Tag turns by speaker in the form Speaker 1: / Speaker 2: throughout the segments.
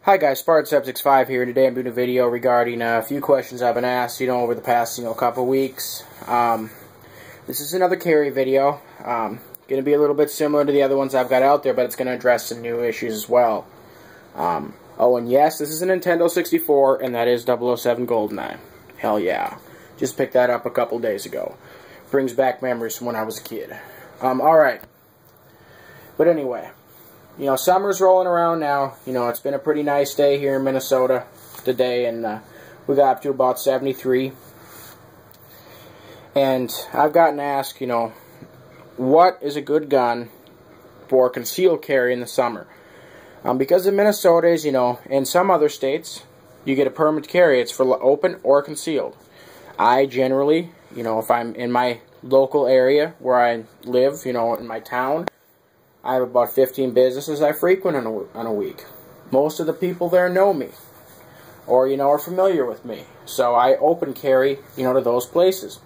Speaker 1: Hi guys, Spartan765 here. Today I'm doing a video regarding a few questions I've been asked, over the past, couple weeks. This is another carry video. Going to be a little bit similar to the other ones I've got out there, but it's going to address some new issues as well. Oh, and yes, this is a Nintendo 64, and that is 007 GoldenEye. Hell yeah. Just picked that up a couple days ago. Brings back memories from when I was a kid. Alright. But anyway. Summer's rolling around now. It's been a pretty nice day here in Minnesota today, and we got up to about 73. And I've gotten asked, what is a good gun for concealed carry in the summer? Because in Minnesota, as in some other states, you get a permit to carry. It's for open or concealed. I generally, if I'm in my local area where I live, in my town, I have about 15 businesses I frequent on a week. Most of the people there know me, or are familiar with me. So I open carry, to those places.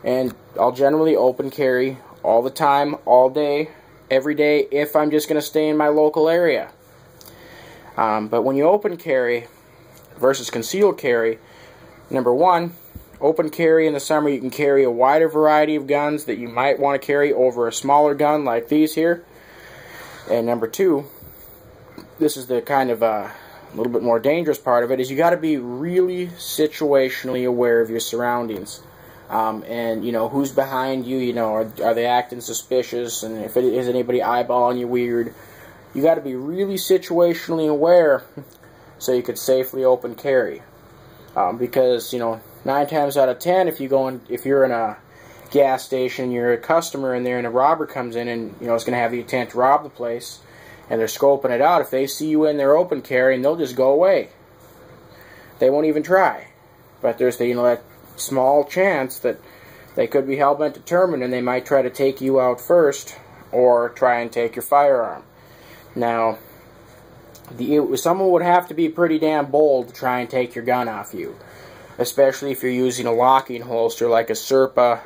Speaker 1: And I'll generally open carry all the time, all day, every day, if I'm just going to stay in my local area. But when you open carry versus concealed carry, number one, open carry in the summer, you can carry a wider variety of guns that you might want to carry over a smaller gun like these here. And number two, this is the kind of a little bit more dangerous part of it, is you got to be really situationally aware of your surroundings. And who's behind you, are they acting suspicious, and if it is anybody eyeballing you weird. You got to be really situationally aware so you could safely open carry. Because 9 times out of 10, if you're in a gas station, you're a customer in there, and a robber comes in and is going to have the intent to rob the place, and they're scoping it out. If they see you in their open carry, and they'll just go away. They won't even try. But there's that small chance that they could be hell-bent determined, and they might try to take you out first, or try and take your firearm. Now, someone would have to be pretty damn bold to try and take your gun off you, especially if you're using a locking holster like a Serpa,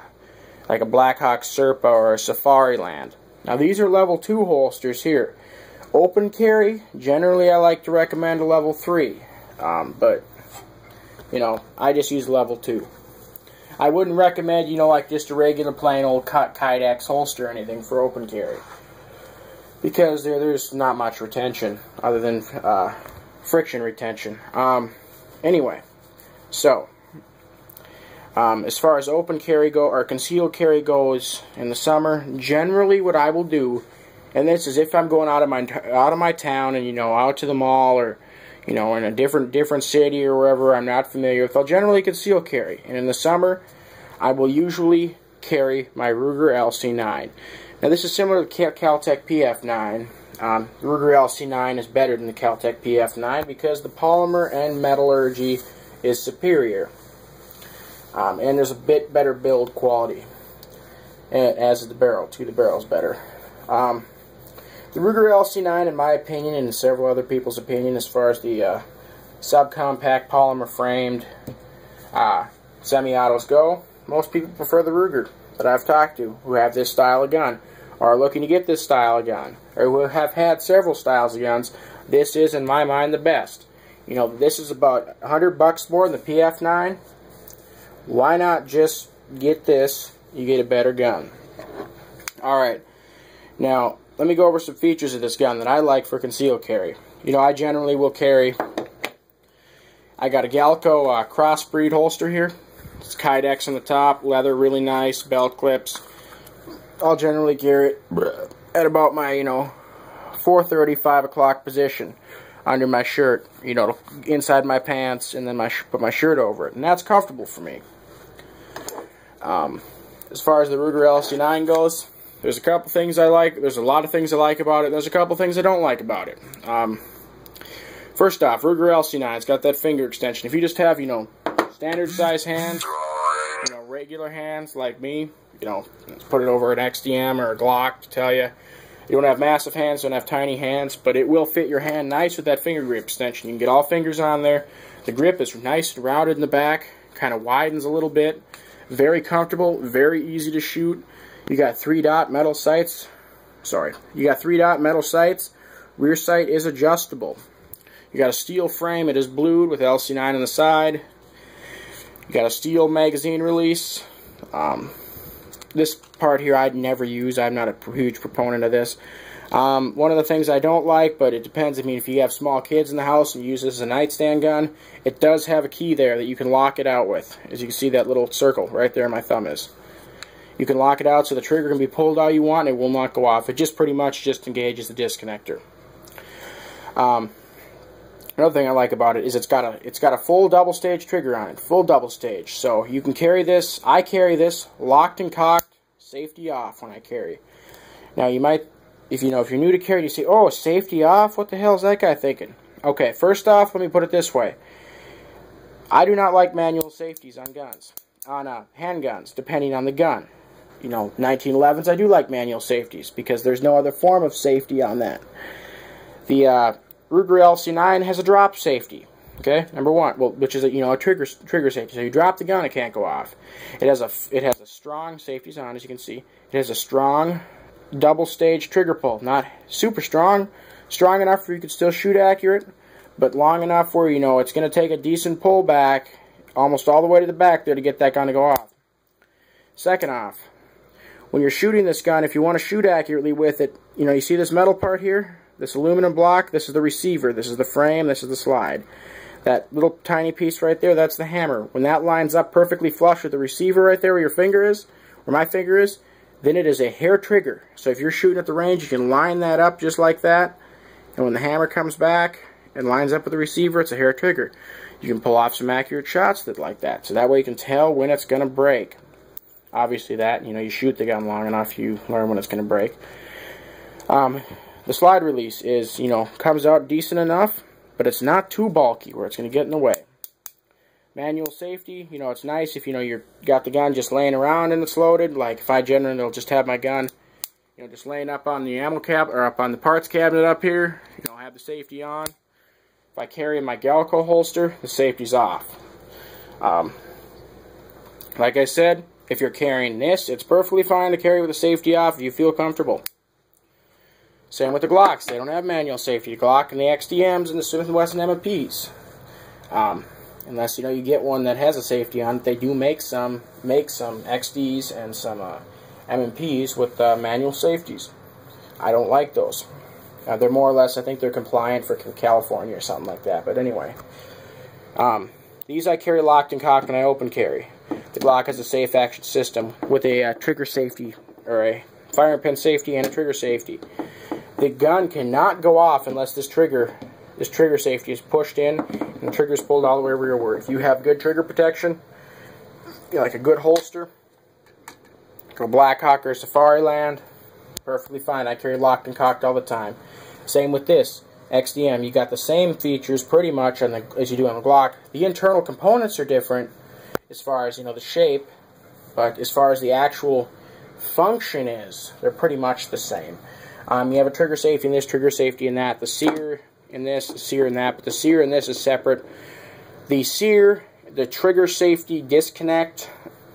Speaker 1: like a Blackhawk Serpa or a Safariland. Now these are level 2 holsters here. Open carry, generally I like to recommend a level 3, but I just use level 2. I wouldn't recommend like just a regular plain old Kydex holster or anything for open carry, because there's not much retention other than friction retention. Anyway, so as far as open carry or concealed carry goes in the summer, generally what I will do, and this is if I'm going out of my town and out to the mall, or in a different city or wherever I'm not familiar with, I'll generally conceal carry. And in the summer, I will usually carry my Ruger LC9. Now this is similar to the Caltech PF9. The Ruger LC9 is better than the Caltech PF9 because the polymer and metallurgy is superior. And there's a bit better build quality, as is the barrel too. The barrel's better. The Ruger LC9, in my opinion, and several other people's opinion, as far as the subcompact polymer framed semi-autos go, most people prefer the Ruger that I've talked to who have this style of gun, or are looking to get this style of gun, or who have had several styles of guns. This is, in my mind, the best. This is about $100 more than the PF9. Why not just get this? You get a better gun. Alright, now let me go over some features of this gun that I like for concealed carry. I generally will carry, I got a Galco crossbreed holster here. It's Kydex on the top, leather, really nice, belt clips. I'll generally carry it at about my 4:30, 5 o'clock position under my shirt, inside my pants, and then put my shirt over it, and that's comfortable for me. As far as the Ruger LC9 goes, there's a couple things I like. There's a lot of things I like about it. There's a couple things I don't like about it. First off, Ruger LC9, it's got that finger extension. If you just have, standard size hands, regular hands like me, put it over an XDM or a Glock to tell you. You don't have massive hands, don't have tiny hands, but it will fit your hand nice with that finger grip extension. You can get all fingers on there. The grip is nice and rounded in the back, kind of widens a little bit. Very comfortable, very easy to shoot. You got 3-dot metal sights. Rear sight is adjustable. You got a steel frame. It is blued with LC9 on the side. You got a steel magazine release. This part here I'd never use. I'm not a huge proponent of this. One of the things I don't like, but it depends. I mean, if you have small kids in the house and you use this as a nightstand gun, it does have a key there that you can lock it out with. As you can see, that little circle right there my thumb is. You can lock it out so the trigger can be pulled all you want and it will not go off. It just pretty much just engages the disconnector. Another thing I like about it is it's got a full double stage trigger on it, full double stage. So you can carry this. I carry this locked and cocked, safety off when I carry. Now you might, if you're new to carry, you say, "Oh, safety off? What the hell is that guy thinking?" Okay, first off, let me put it this way: I do not like manual safeties on guns, on handguns, depending on the gun. 1911s, I do like manual safeties because there's no other form of safety on that. The Ruger LC9 has a drop safety, okay, number one, well, which is a trigger safety. So you drop the gun, it can't go off. It has a strong, safety's on, as you can see. It has a strong double stage trigger pull, not super strong, strong enough where you can still shoot accurate, but long enough where it's going to take a decent pull back, almost all the way to the back there to get that gun to go off. Second off, when you're shooting this gun, if you want to shoot accurately with it, you see this metal part here? This aluminum block, this is the receiver, this is the frame, this is the slide. That little tiny piece right there, that's the hammer. When that lines up perfectly flush with the receiver right there where your finger is, where my finger is, then it is a hair trigger. So if you're shooting at the range, you can line that up just like that, and when the hammer comes back and lines up with the receiver, it's a hair trigger. You can pull off some accurate shots like that, so that way you can tell when it's going to break. Obviously that, you shoot the gun long enough, you learn when it's going to break. The slide release is, comes out decent enough, but it's not too bulky where it's going to get in the way. Manual safety, it's nice if, you got the gun just laying around and it's loaded. Like, if I generally will just have my gun, just laying up on the ammo cabinet, or up on the parts cabinet up here, have the safety on. If I carry my Galco holster, the safety's off. Like I said, if you're carrying this, it's perfectly fine to carry with the safety off if you feel comfortable. Same with the Glocks. They don't have manual safety. The Glock and the XDMs and the Smith & Wesson M&Ps. Unless you get one that has a safety on it, they do make some XDs and some M&Ps with manual safeties. I don't like those. They're more or less, I think they're compliant for California or something like that. But anyway, these I carry locked and cocked and I open carry. The Glock has a safe action system with a trigger safety, or a firing pin safety and a trigger safety. The gun cannot go off unless this trigger safety is pushed in and the trigger is pulled all the way over your word. If you have good trigger protection, like a good holster, like a Blackhawk or Safariland, perfectly fine. I carry locked and cocked all the time. Same with this XDM. You got the same features pretty much as you do on the Glock. The internal components are different as far as the shape, but as far as the actual function is, they're pretty much the same. You have a trigger safety in this, trigger safety in that, the sear in this, the sear in that, but the sear in this is separate. The sear, the trigger safety disconnect,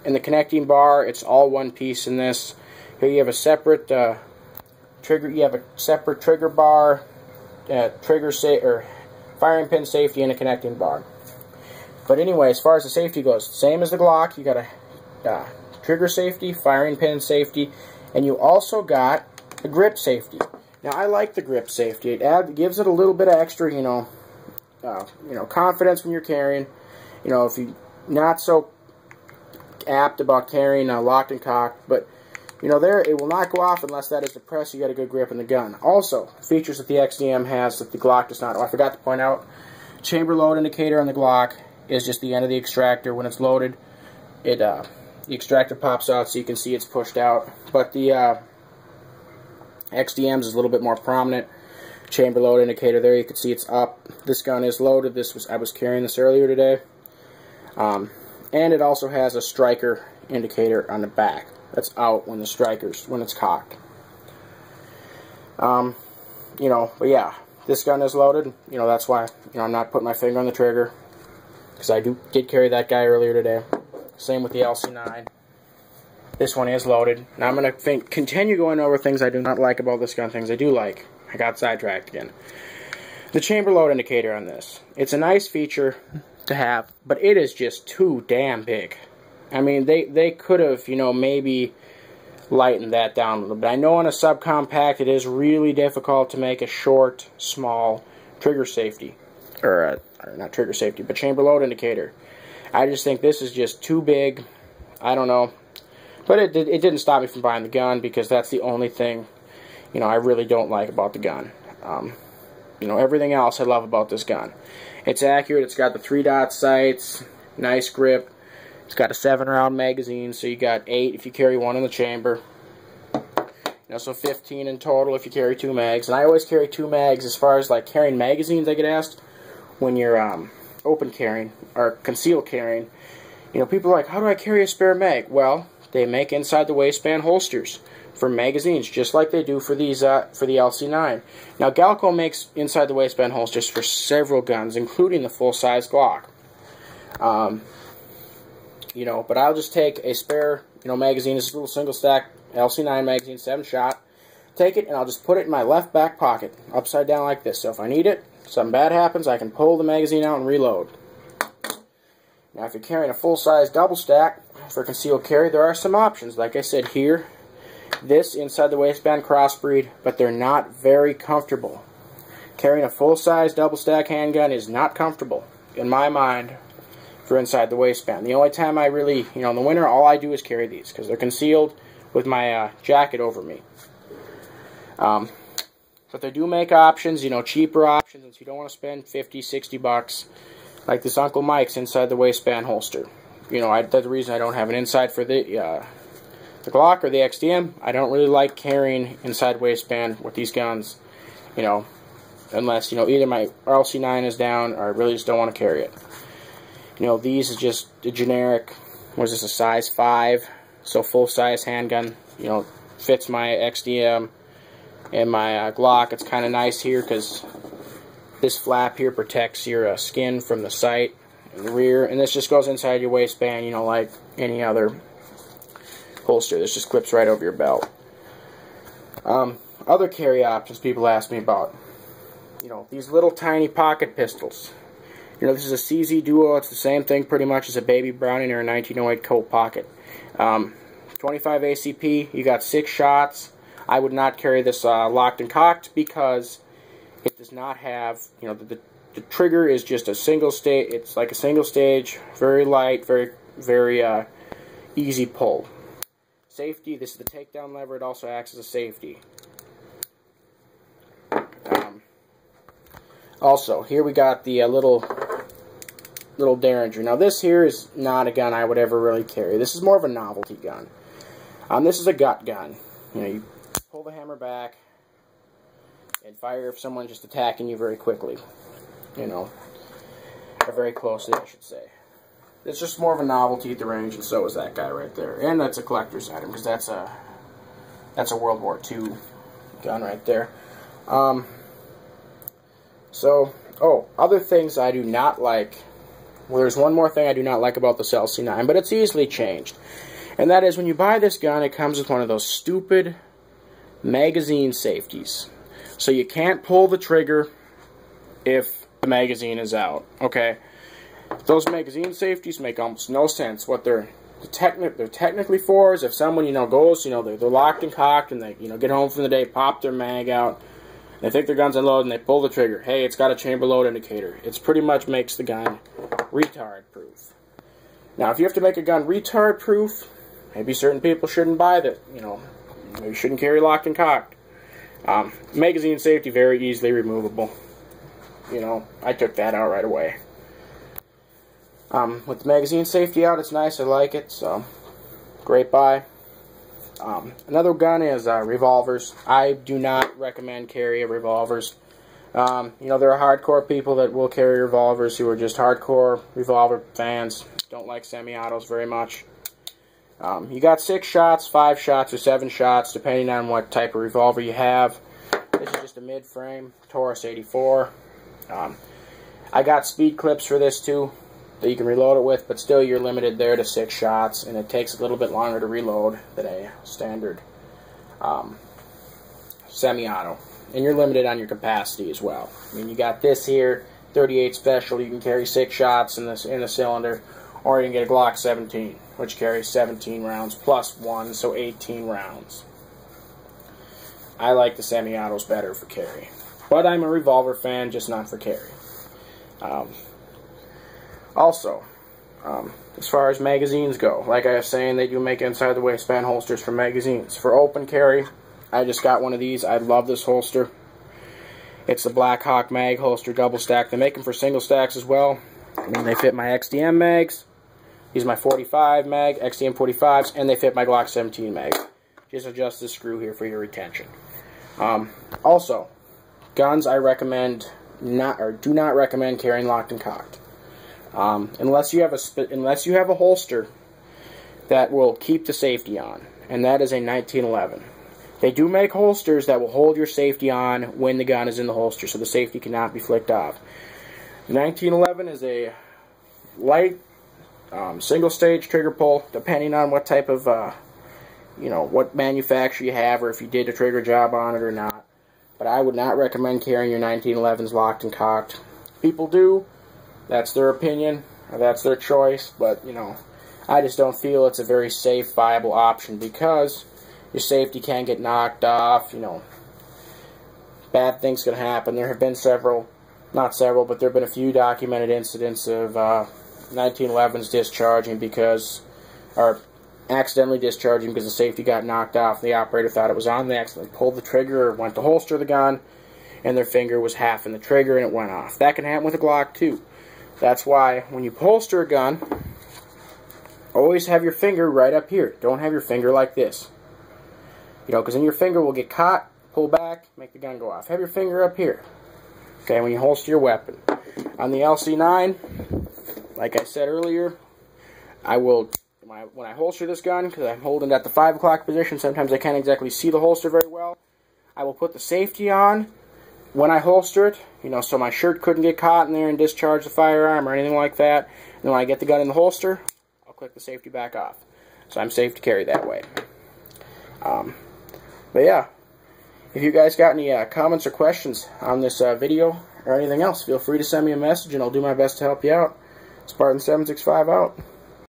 Speaker 1: and the connecting bar, it's all one piece in this. Here you have a separate trigger. You have a separate trigger bar, firing pin safety, and a connecting bar. But anyway, as far as the safety goes, same as the Glock. You got a trigger safety, firing pin safety, and you also got a grip safety. Now, I like the grip safety. It gives it a little bit of extra, confidence when you're carrying. If you're not so apt about carrying locked and cocked, but it will not go off unless that is depressed. You got a good grip in the gun. Also, features that the XDM has that the Glock does not. Oh, I forgot to point out, chamber load indicator on the Glock is just the end of the extractor. When it's loaded, the extractor pops out so you can see it's pushed out. But the XDM's is a little bit more prominent. Chamber load indicator there, you can see it's up. This gun is loaded. I was carrying this earlier today. And it also has a striker indicator on the back. That's out when it's cocked. But yeah, this gun is loaded. That's why I'm not putting my finger on the trigger, because I did carry that guy earlier today. Same with the LC9. This one is loaded. Now I'm going to continue going over things I do not like about this gun, things I do like. I got sidetracked again. The chamber load indicator on this. It's a nice feature to have, but it is just too damn big. I mean, they could have, you know, maybe lightened that down a little bit. I know on a subcompact it is really difficult to make a short, small trigger safety. Or not trigger safety, but chamber load indicator. I just think this is just too big. I don't know. But it didn't stop me from buying the gun, because that's the only thing, you know, I really don't like about the gun. You know, everything else I love about this gun. It's accurate. It's got the 3-dot sights, nice grip. It's got a 7-round magazine, so you got 8 if you carry one in the chamber. You know, so 15 in total if you carry 2 mags. And I always carry 2 mags. As far as like carrying magazines, I get asked when you're open carrying or concealed carrying. You know, people are like, how do I carry a spare mag? Well, they make inside the waistband holsters for magazines, just like they do for these for the LC9. Now, Galco makes inside the waistband holsters for several guns, including the full-size Glock. You know, but I'll just take a spare, you know, magazine. This is a little single-stack LC9 magazine, 7-shot. Take it, and I'll just put it in my left back pocket, upside down like this. So if I need it, something bad happens, I can pull the magazine out and reload. Now, if you're carrying a full-size double-stack for concealed carry, there are some options. Like I said here, this inside the waistband crossbreed, but they're not very comfortable. Carrying a full-size double-stack handgun is not comfortable, in my mind, for inside the waistband. The only time I really, you know, in the winter, all I do is carry these, because they're concealed with my jacket over me. But they do make options, you know, cheaper options, if you don't want to spend 50, 60 bucks, like this Uncle Mike's inside the waistband holster. You know, that's the reason I don't have an inside for the Glock or the XDM. I don't really like carrying inside waistband with these guns, you know, unless, you know, either my LC9 is down or I really just don't want to carry it. You know, these is just a generic, what is this, a size 5, so full-size handgun, you know, fits my XDM and my Glock. It's kind of nice here because this flap here protects your skin from the sight in the rear, and this just goes inside your waistband, you know, like any other holster. This just clips right over your belt. Other carry options people ask me about, you know, these little tiny pocket pistols. You know, this is a CZ Duo. It's the same thing pretty much as a Baby Browning or a 1908 Colt Pocket. 25 ACP, you got 6 shots. I would not carry this locked and cocked because it does not have, you know, the trigger is just a single stage. It's like a single stage, very light, very easy pull. Safety, this is the takedown lever. It also acts as a safety. Also, here we got the little Derringer. Now, this here is not a gun I would ever really carry. This is more of a novelty gun. This is a gut gun. You know, you pull the hammer back and fire if someone's just attacking you very quickly. You know, or very closely, I should say. It's just more of a novelty at the range, and so is that guy right there. And that's a collector's item, because that's a World War II gun right there. Other things I do not like. Well, there's one more thing I do not like about this LC9, but it's easily changed. And that is, when you buy this gun, it comes with one of those stupid magazine safeties. So you can't pull the trigger if the magazine is out. Okay? Those magazine safeties make almost no sense. What they're technically for is if someone, you know, goes, you know, they're locked and cocked, and they, you know, get home from the day, pop their mag out, they think their gun's unloaded, and they pull the trigger. Hey, it's got a chamber load indicator. It's pretty much makes the gun retard proof. Now, if you have to make a gun retard proof, maybe certain people shouldn't buy that. You know, maybe you shouldn't carry locked and cocked. Magazine safety, very easily removable. You know, I took that out right away. With the magazine safety out, it's nice. I like it. So, great buy. Another gun is revolvers. I do not recommend carry revolvers. You know, there are hardcore people that will carry revolvers who are just hardcore revolver fans. Don't like semi-autos very much. You got 6 shots, 5 shots, or 7 shots, depending on what type of revolver you have. This is just a mid-frame Taurus 84. I got speed clips for this too, that you can reload it with, but still you're limited there to 6 shots, and it takes a little bit longer to reload than a standard semi-auto. and you're limited on your capacity as well. I mean, you got this here, 38 special. You can carry 6 shots in the cylinder, or you can get a Glock 17, which carries 17 rounds plus 1, so 18 rounds. I like the semi-autos better for carry, but I'm a revolver fan, just not for carry. Also, as far as magazines go, like I was saying, they do make inside the waistband holsters for magazines. For open carry, I just got one of these. I love this holster. It's the Black Hawk mag holster, double stack. They make them for single stacks as well. I mean, they fit my XDM mags. These are my 45 mag, XDM 45s, and they fit my Glock 17 mag. Just adjust this screw here for your retention. Also, guns I recommend do not recommend carrying locked and cocked. Unless you have a holster that will keep the safety on, and that is a 1911. They do make holsters that will hold your safety on when the gun is in the holster, so the safety cannot be flicked off. The 1911 is a light single stage trigger pull, depending on what type of what manufacturer you have, or if you did a trigger job on it or not. But I would not recommend carrying your 1911s locked and cocked. People do. That's their opinion, or that's their choice, but, I just don't feel it's a very safe, viable option, because your safety can get knocked off, bad things can happen. There have been not several, but there have been a few documented incidents of 1911s discharging or accidentally discharging because the safety got knocked off. The operator thought it was on, they accidentally pulled the trigger or went to holster the gun, and their finger was half in the trigger and it went off. That can happen with a Glock too. That's why when you holster a gun, always have your finger right up here. Don't have your finger like this. Because then your finger will get caught, pull back, make the gun go off. Have your finger up here. Okay, when you holster your weapon. On the LC9, like I said earlier, when I holster this gun, because I'm holding it at the 5 o'clock position, sometimes I can't exactly see the holster very well, I will put the safety on when I holster it, so my shirt couldn't get caught in there and discharge the firearm or anything like that. And then when I get the gun in the holster, I'll click the safety back off. So I'm safe to carry that way. But yeah, if you guys got any comments or questions on this video or anything else, feel free to send me a message and I'll do my best to help you out. Spartan765 out.